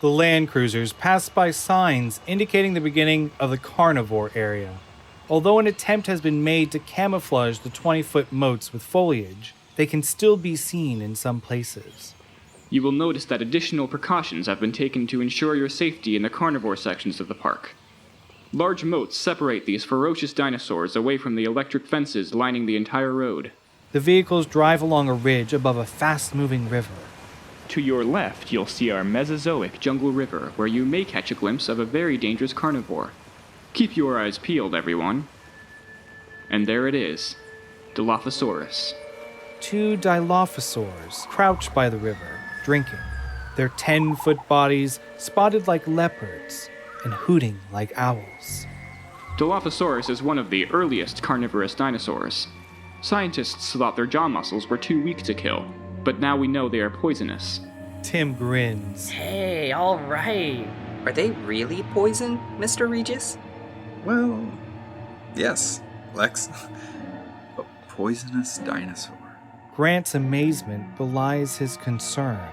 The land cruisers pass by signs indicating the beginning of the carnivore area. Although an attempt has been made to camouflage the 20-foot moats with foliage, they can still be seen in some places. You will notice that additional precautions have been taken to ensure your safety in the carnivore sections of the park. Large moats separate these ferocious dinosaurs away from the electric fences lining the entire road. The vehicles drive along a ridge above a fast-moving river. To your left, you'll see our Mesozoic jungle river, where you may catch a glimpse of a very dangerous carnivore. Keep your eyes peeled, everyone. And there it is, Dilophosaurus. 2 Dilophosaurs crouch by the river, drinking, their 10-foot bodies spotted like leopards and hooting like owls. Dilophosaurus is one of the earliest carnivorous dinosaurs. Scientists thought their jaw muscles were too weak to kill, but now we know they are poisonous. Tim grins. Hey, all right. Are they really poison, Mr. Regis? Well, yes, Lex. A poisonous dinosaur. Grant's amazement belies his concern.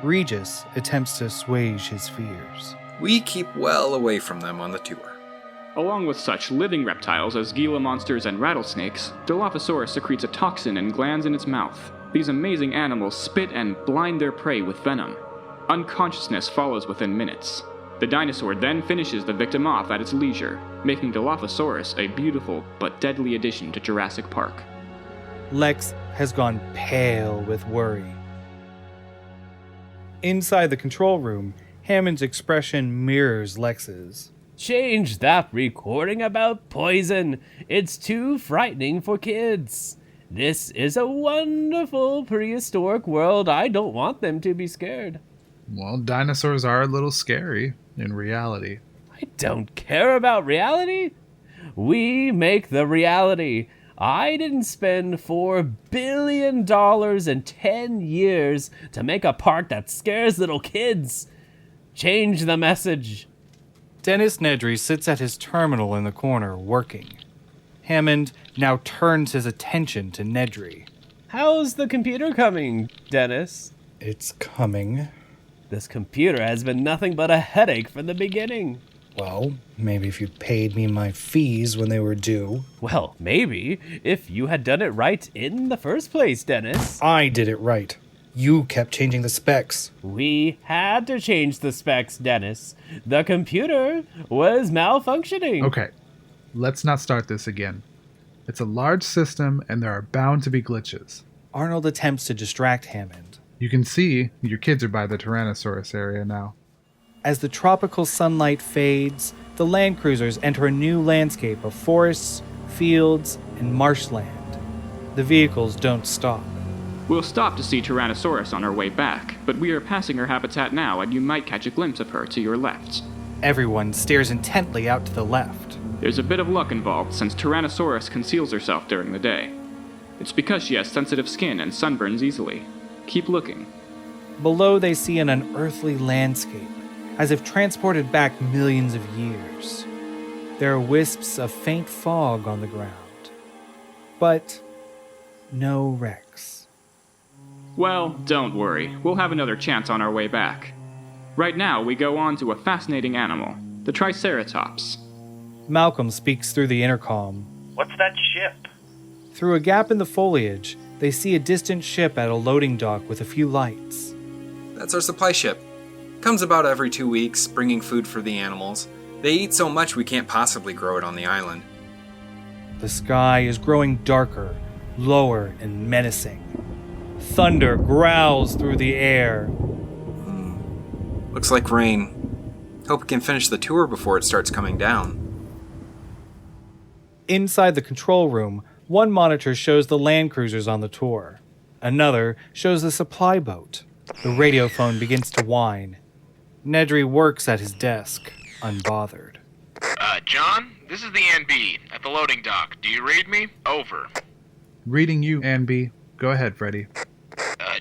Regis attempts to assuage his fears. We keep well away from them on the tour. Along with such living reptiles as Gila monsters and rattlesnakes, Dilophosaurus secretes a toxin and glands in its mouth. These amazing animals spit and blind their prey with venom. Unconsciousness follows within minutes. The dinosaur then finishes the victim off at its leisure, making Dilophosaurus a beautiful but deadly addition to Jurassic Park. Lex has gone pale with worry. Inside the control room, Hammond's expression mirrors Lex's. Change that recording about poison. It's too frightening for kids. This is a wonderful prehistoric world. I don't want them to be scared. Well, dinosaurs are a little scary in reality. I don't care about reality. We make the reality. I didn't spend $4 billion in 10 years to make a park that scares little kids. Change the message. Dennis Nedry sits at his terminal in the corner, working. Hammond now turns his attention to Nedry. How's the computer coming, Dennis? It's coming. This computer has been nothing but a headache from the beginning. Well, maybe if you paid me my fees when they were due. Well, maybe, if you had done it right in the first place, Dennis. I did it right. You kept changing the specs. We had to change the specs, Dennis. The computer was malfunctioning. Okay, let's not start this again. It's a large system, and there are bound to be glitches. Arnold attempts to distract Hammond. You can see your kids are by the Tyrannosaurus area now. As the tropical sunlight fades, the land cruisers enter a new landscape of forests, fields, and marshland. The vehicles don't stop. We'll stop to see Tyrannosaurus on our way back, but we are passing her habitat now and you might catch a glimpse of her to your left. Everyone stares intently out to the left. There's a bit of luck involved since Tyrannosaurus conceals herself during the day. It's because she has sensitive skin and sunburns easily. Keep looking. Below they see an unearthly landscape, as if transported back millions of years. There are wisps of faint fog on the ground. But no Rex. Well, don't worry. We'll have another chance on our way back. Right now, we go on to a fascinating animal, the Triceratops. Malcolm speaks through the intercom. What's that ship? Through a gap in the foliage, they see a distant ship at a loading dock with a few lights. That's our supply ship. Comes about every 2 weeks, bringing food for the animals. They eat so much we can't possibly grow it on the island. The sky is growing darker, lower, and menacing. Thunder growls through the air. Looks like rain. Hope we can finish the tour before it starts coming down. Inside the control room, one monitor shows the land cruisers on the tour. Another shows the supply boat. The radio phone begins to whine. Nedry works at his desk, unbothered. John, this is the NB at the loading dock. Do you read me? Over. Reading you, Anby. Go ahead, Freddy.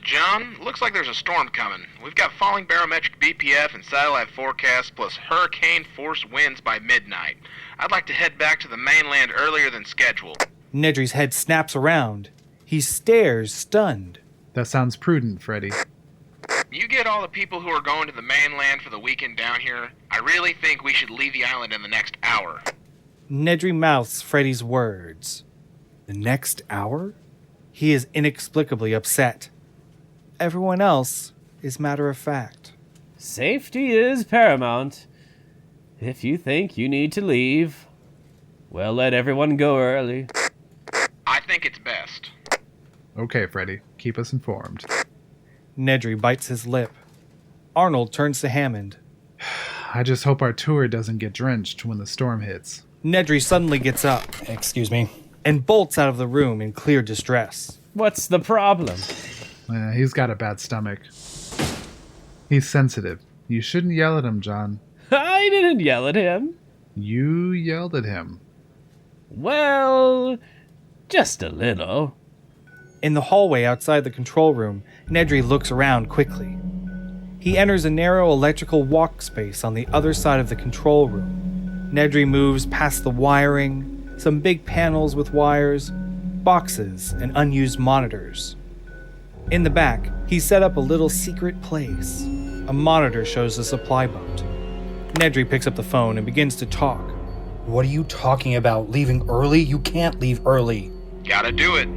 John, looks like there's a storm coming. We've got falling barometric BPF and satellite forecasts plus hurricane force winds by midnight. I'd like to head back to the mainland earlier than scheduled. Nedry's head snaps around. He stares, stunned. That sounds prudent, Freddy. You get all the people who are going to the mainland for the weekend down here. I really think we should leave the island in the next hour. Nedry mouths Freddy's words. The next hour? He is inexplicably upset. Everyone else is matter of fact. Safety is paramount. If you think you need to leave, well, let everyone go early. I think it's best. Okay, Freddy, keep us informed. Nedry bites his lip. Arnold turns to Hammond. I just hope our tour doesn't get drenched when the storm hits. Nedry suddenly gets up. Excuse me. And bolts out of the room in clear distress. What's the problem? He's got a bad stomach. He's sensitive. You shouldn't yell at him, John. I didn't yell at him. You yelled at him. Well, just a little. In the hallway outside the control room, Nedry looks around quickly. He enters a narrow electrical walk space on the other side of the control room. Nedry moves past the wiring, some big panels with wires, boxes, and unused monitors. In the back, he set up a little secret place. A monitor shows the supply boat. Nedry picks up the phone and begins to talk. What are you talking about? Leaving early? You can't leave early. Gotta do it.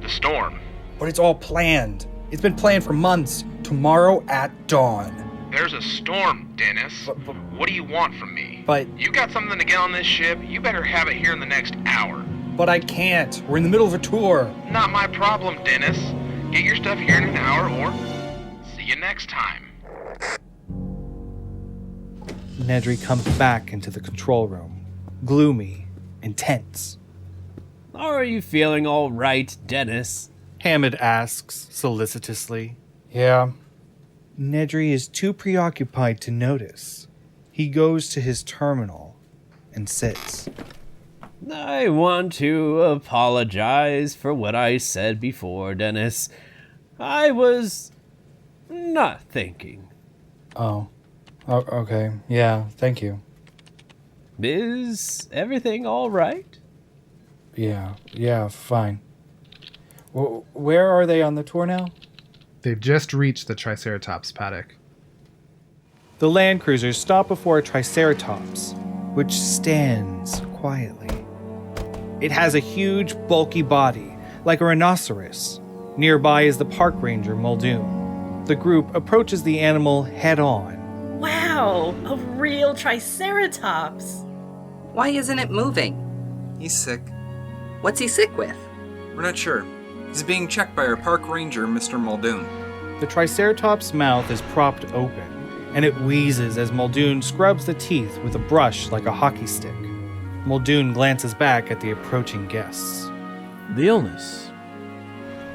The storm. But it's all planned. It's been planned for months. Tomorrow at dawn. There's a storm, Dennis. What do you want from me? But- You got something to get on this ship? You better have it here in the next hour. But I can't. We're in the middle of a tour. Not my problem, Dennis. Get your stuff here in an hour or see you next time. Nedry comes back into the control room, gloomy and tense. Are you feeling all right, Dennis? Hammond asks solicitously. Yeah. Nedry is too preoccupied to notice. He goes to his terminal and sits. I want to apologize for what I said before, Dennis. I was not thinking. Oh, okay. Yeah, thank you. Is everything all right? Yeah, fine. Where are they on the tour now? They've just reached the Triceratops paddock. The land cruisers stop before a Triceratops, which stands quietly. It has a huge, bulky body, like a rhinoceros. Nearby is the park ranger, Muldoon. The group approaches the animal head-on. Wow, a real Triceratops. Why isn't it moving? He's sick. What's he sick with? We're not sure. He's being checked by our park ranger, Mr. Muldoon. The Triceratops' mouth is propped open, and it wheezes as Muldoon scrubs the teeth with a brush like a hockey stick. Muldoon glances back at the approaching guests. The illness.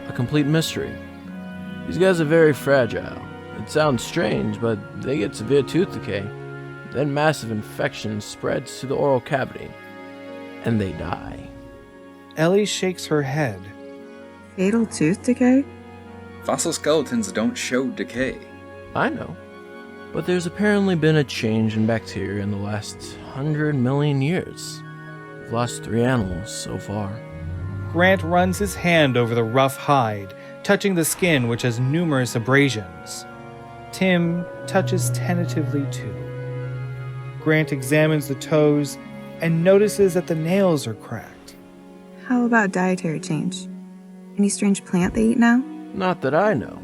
A complete mystery. These guys are very fragile. It sounds strange, but they get severe tooth decay. Then massive infection spreads to the oral cavity, and they die. Ellie shakes her head. Fatal tooth decay? Fossil skeletons don't show decay. I know. But there's apparently been a change in bacteria in the last 100 million years. We've lost 3 animals so far. Grant runs his hand over the rough hide, touching the skin which has numerous abrasions. Tim touches tentatively too. Grant examines the toes and notices that the nails are cracked. How about dietary change? Any strange plant they eat now? Not that I know,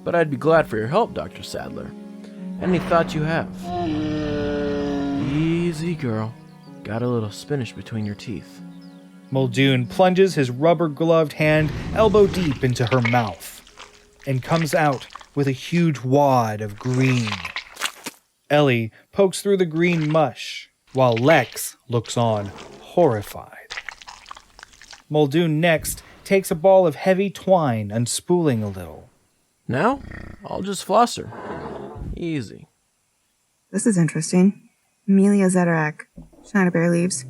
but I'd be glad for your help, Dr. Sadler. Any thoughts you have? Easy, girl. Got a little spinach between your teeth. Muldoon plunges his rubber-gloved hand elbow deep into her mouth and comes out with a huge wad of green. Ellie pokes through the green mush, while Lex looks on, horrified. Muldoon next takes a ball of heavy twine, unspooling a little. Now, I'll just floss her. Easy. This is interesting. Amelia Zeterac, China bear leaves.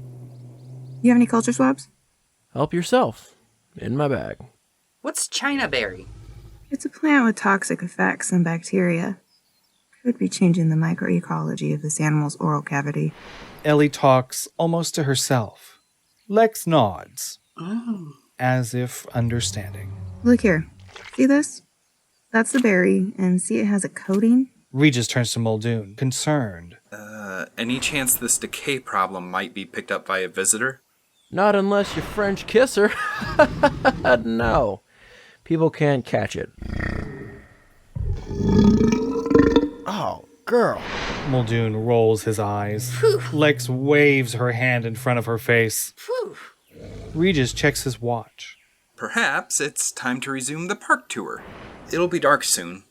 You have any culture swabs? Help yourself. In my bag. What's China berry? It's a plant with toxic effects on bacteria. Could be changing the microecology of this animal's oral cavity. Ellie talks almost to herself. Lex nods, as if understanding. Look here. See this? That's the berry, and see it has a coating? Regis turns to Muldoon, concerned. Any chance this decay problem might be picked up by a visitor? Not unless you French kiss her. No. People can't catch it. Oh, girl. Muldoon rolls his eyes. Lex waves her hand in front of her face. Regis checks his watch. Perhaps it's time to resume the park tour. It'll be dark soon.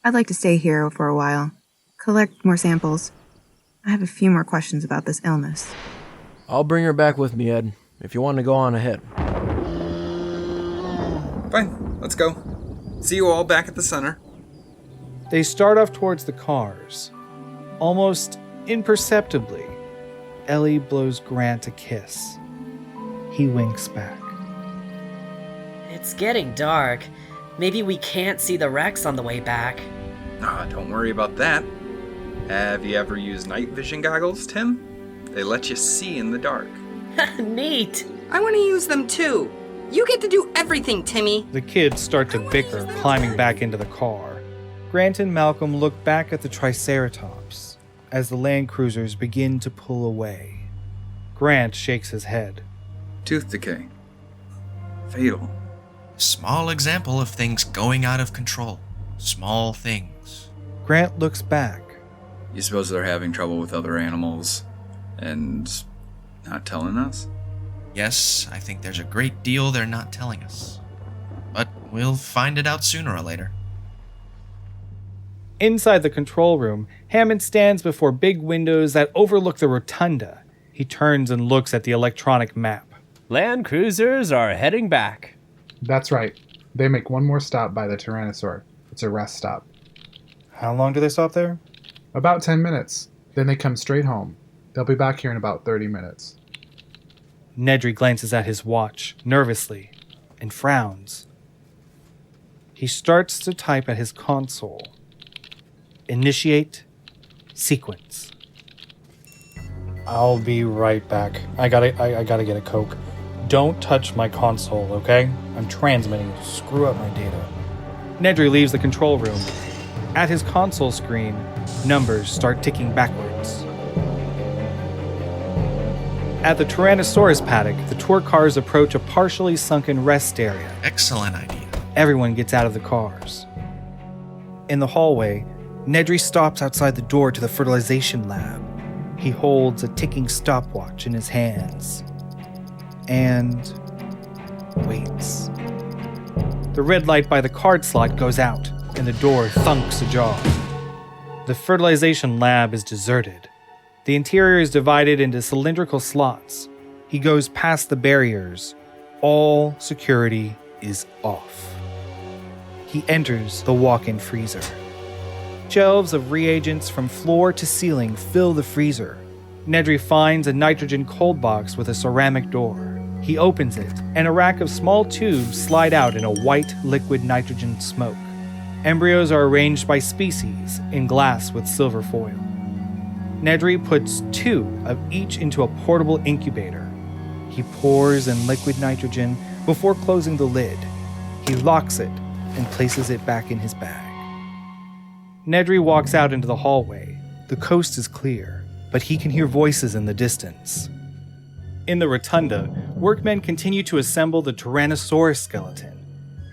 I'd like to stay here for a while. Collect more samples. I have a few more questions about this illness. I'll bring her back with me, Ed, if you want to go on ahead. Fine, let's go. See you all back at the center. They start off towards the cars. Almost imperceptibly, Ellie blows Grant a kiss. He winks back. It's getting dark. Maybe we can't see the wrecks on the way back. Don't worry about that. Have you ever used night vision goggles, Tim? They let you see in the dark. Neat! I want to use them too. You get to do everything, Timmy. The kids start to bicker, climbing back into the car. Grant and Malcolm look back at the Triceratops as the Land Cruisers begin to pull away. Grant shakes his head. Tooth decay. Fatal. Small example of things going out of control. Small things. Grant looks back. You suppose they're having trouble with other animals and not telling us? Yes, I think there's a great deal they're not telling us. But we'll find it out sooner or later. Inside the control room, Hammond stands before big windows that overlook the rotunda. He turns and looks at the electronic map. Land cruisers are heading back. That's right. They make one more stop by the Tyrannosaur. It's a rest stop. How long do they stop there? About 10 minutes. Then they come straight home. They'll be back here in about 30 minutes. Nedry glances at his watch, nervously, and frowns. He starts to type at his console. Initiate sequence. I'll be right back. I gotta get a Coke. Don't touch my console, okay? I'm transmitting. Screw up my data. Nedry leaves the control room. At his console screen, numbers start ticking backwards. At the Tyrannosaurus paddock, the tour cars approach a partially sunken rest area. Excellent idea. Everyone gets out of the cars. In the hallway, Nedry stops outside the door to the fertilization lab. He holds a ticking stopwatch in his hands. And waits. The red light by the card slot goes out, and the door thunks ajar. The fertilization lab is deserted. The interior is divided into cylindrical slots. He goes past the barriers. All security is off. He enters the walk-in freezer. Shelves of reagents from floor to ceiling fill the freezer. Nedry finds a nitrogen cold box with a ceramic door. He opens it, and a rack of small tubes slide out in a white liquid nitrogen smoke. Embryos are arranged by species in glass with silver foil. Nedry puts 2 of each into a portable incubator. He pours in liquid nitrogen before closing the lid. He locks it and places it back in his bag. Nedry walks out into the hallway. The coast is clear, but he can hear voices in the distance. In the rotunda, workmen continue to assemble the Tyrannosaurus skeleton.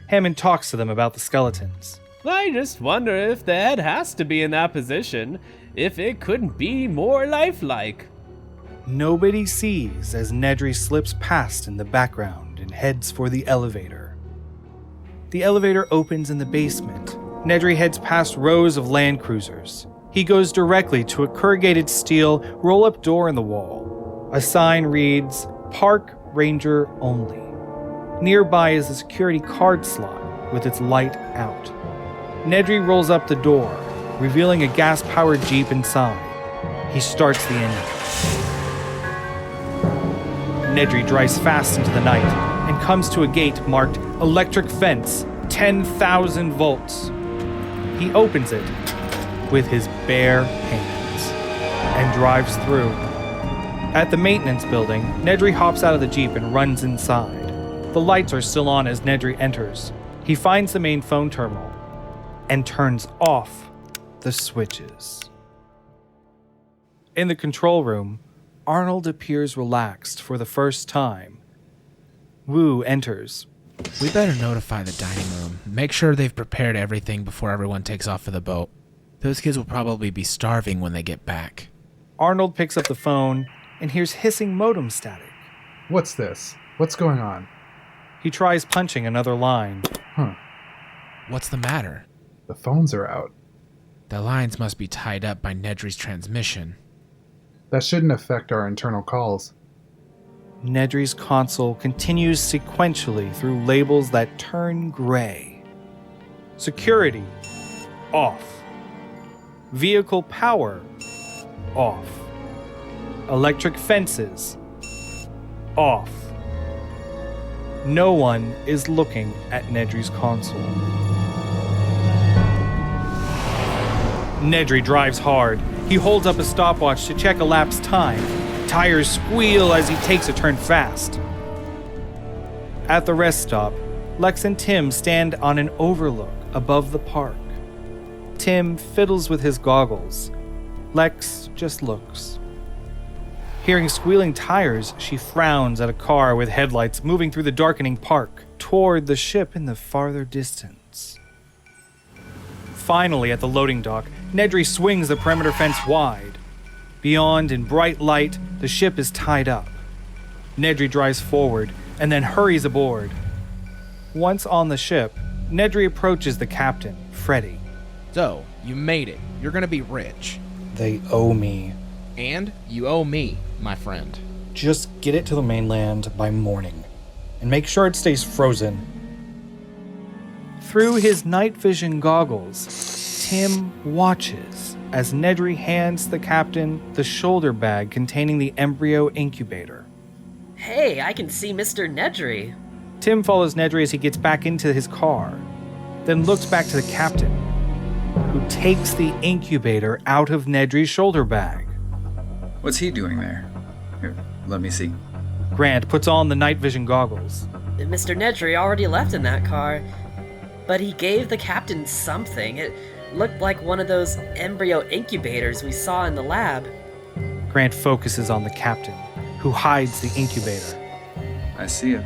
Hammond talks to them about the skeletons. I just wonder if the head has to be in that position, if it couldn't be more lifelike. Nobody sees as Nedry slips past in the background and heads for the elevator. The elevator opens in the basement. Nedry heads past rows of Land Cruisers. He goes directly to a corrugated steel roll-up door in the wall. A sign reads, Park Ranger Only. Nearby is a security card slot with its light out. Nedry rolls up the door, revealing a gas-powered Jeep inside. He starts the engine. Nedry drives fast into the night and comes to a gate marked Electric Fence, 10,000 volts. He opens it with his bare hands and drives through. At the maintenance building, Nedry hops out of the Jeep and runs inside. The lights are still on as Nedry enters. He finds the main phone terminal. and turns off the switches. In the control room, Arnold appears relaxed for the first time. Wu enters. We better notify the dining room. Make sure they've prepared everything before everyone takes off for the boat. Those kids will probably be starving when they get back. Arnold picks up the phone and hears hissing modem static. What's this? What's going on? He tries punching another line. What's the matter? The phones are out. The lines must be tied up by Nedry's transmission. That shouldn't affect our internal calls. Nedry's console continues sequentially through labels that turn gray. Security, off. Vehicle power, off. Electric fences, off. No one is looking at Nedry's console. Nedry drives hard. He holds up a stopwatch to check elapsed time. Tires squeal as he takes a turn fast. At the rest stop, Lex and Tim stand on an overlook above the park. Tim fiddles with his goggles. Lex just looks. Hearing squealing tires, she frowns at a car with headlights moving through the darkening park toward the ship in the farther distance. Finally, at the loading dock, Nedry swings the perimeter fence wide. Beyond, in bright light, the ship is tied up. Nedry drives forward and then hurries aboard. Once on the ship, Nedry approaches the captain, Freddy. So, you made it. You're gonna be rich. They owe me. And you owe me, my friend. Just get it to the mainland by morning. And make sure it stays frozen. Through his night vision goggles, Tim watches as Nedry hands the captain the shoulder bag containing the embryo incubator. Hey, I can see Mr. Nedry. Tim follows Nedry as he gets back into his car, then looks back to the captain, who takes the incubator out of Nedry's shoulder bag. What's he doing there? Here, let me see. Grant puts on the night vision goggles. Mr. Nedry already left in that car, but he gave the captain something. It looked like one of those embryo incubators we saw in the lab. Grant focuses on the captain, who hides the incubator. I see it.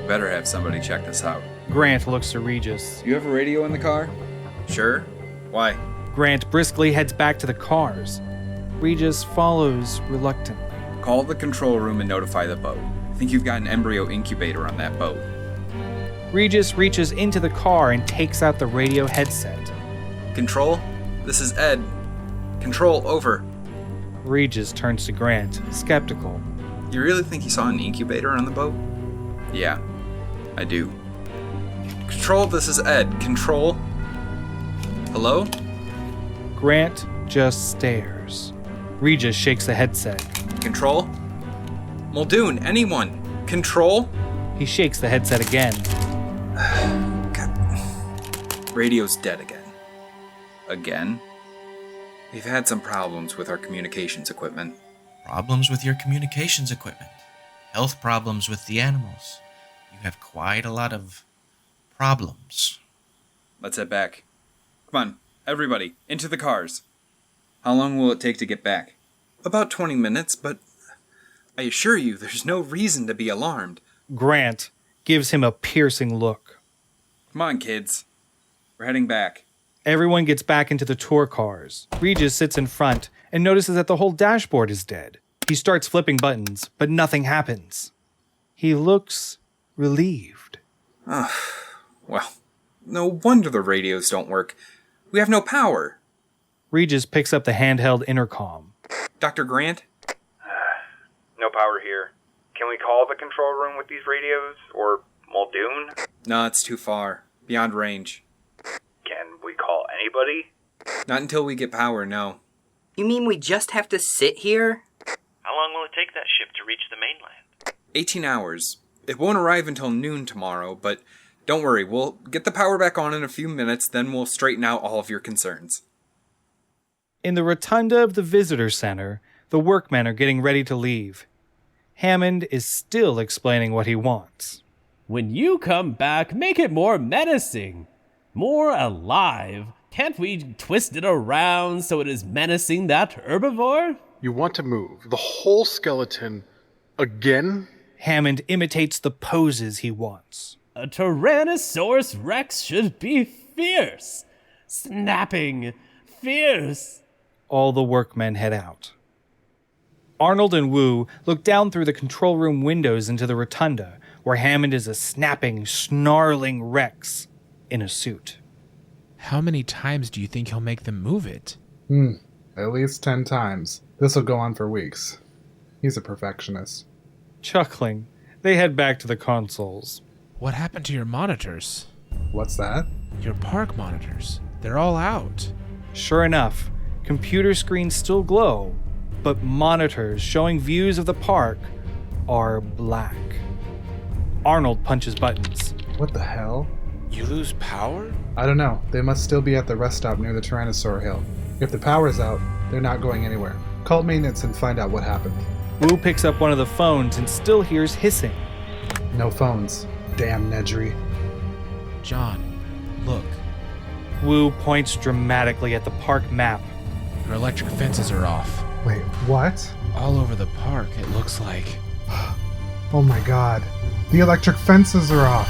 Better have somebody check this out. Grant looks to Regis. You have a radio in the car? Sure. Why? Grant briskly heads back to the cars. Regis follows reluctantly. Call the control room and notify the boat. I think you've got an embryo incubator on that boat. Regis reaches into the car and takes out the radio headset. Control? This is Ed. Control, over. Regis turns to Grant, skeptical. You really think you saw an incubator on the boat? Yeah, I do. Control, this is Ed. Control? Hello? Grant just stares. Regis shakes the headset. Control? Muldoon, anyone? Control? He shakes the headset again. God. Radio's dead again. Again? We've had some problems with our communications equipment. Problems with your communications equipment. Health problems with the animals. You have quite a lot of problems. Let's head back. Come on, everybody, into the cars. How long will it take to get back? About 20 minutes, but I assure you there's no reason to be alarmed. Grant gives him a piercing look. Come on, kids. We're heading back. Everyone gets back into the tour cars. Regis sits in front and notices that the whole dashboard is dead. He starts flipping buttons, but nothing happens. He looks relieved. Well, no wonder the radios don't work. We have no power. Regis picks up the handheld intercom. Dr. Grant? No power here. Can we call the control room with these radios? Or Muldoon? No, it's too far. Beyond range. Can we call anybody? Not until we get power, no. You mean we just have to sit here? How long will it take that ship to reach the mainland? 18 hours. It won't arrive until noon tomorrow, but don't worry, we'll get the power back on in a few minutes, then we'll straighten out all of your concerns. In the rotunda of the visitor center, the workmen are getting ready to leave. Hammond is still explaining what he wants. When you come back, make it more menacing. More alive? Can't we twist it around so it is menacing that herbivore? You want to move the whole skeleton again? Hammond imitates the poses he wants. A Tyrannosaurus Rex should be fierce, snapping, fierce. All the workmen head out. Arnold and Wu look down through the control room windows into the rotunda, where Hammond is a snapping, snarling Rex in a suit. How many times do you think he'll make them move it? At least 10 times. This'll go on for weeks. He's a perfectionist. Chuckling, they head back to the consoles. What happened to your monitors? What's that? Your park monitors. They're all out. Sure enough, computer screens still glow, but monitors showing views of the park are black. Arnold punches buttons. What the hell? You lose power? I don't know. They must still be at the rest stop near the Tyrannosaur Hill. If the power's out, they're not going anywhere. Call maintenance and find out what happened. Wu picks up one of the phones and still hears hissing. No phones. Damn Nedry. John, look. Wu points dramatically at the park map. Your electric fences are off. Wait, what? All over the park, it looks like. Oh my god. The electric fences are off.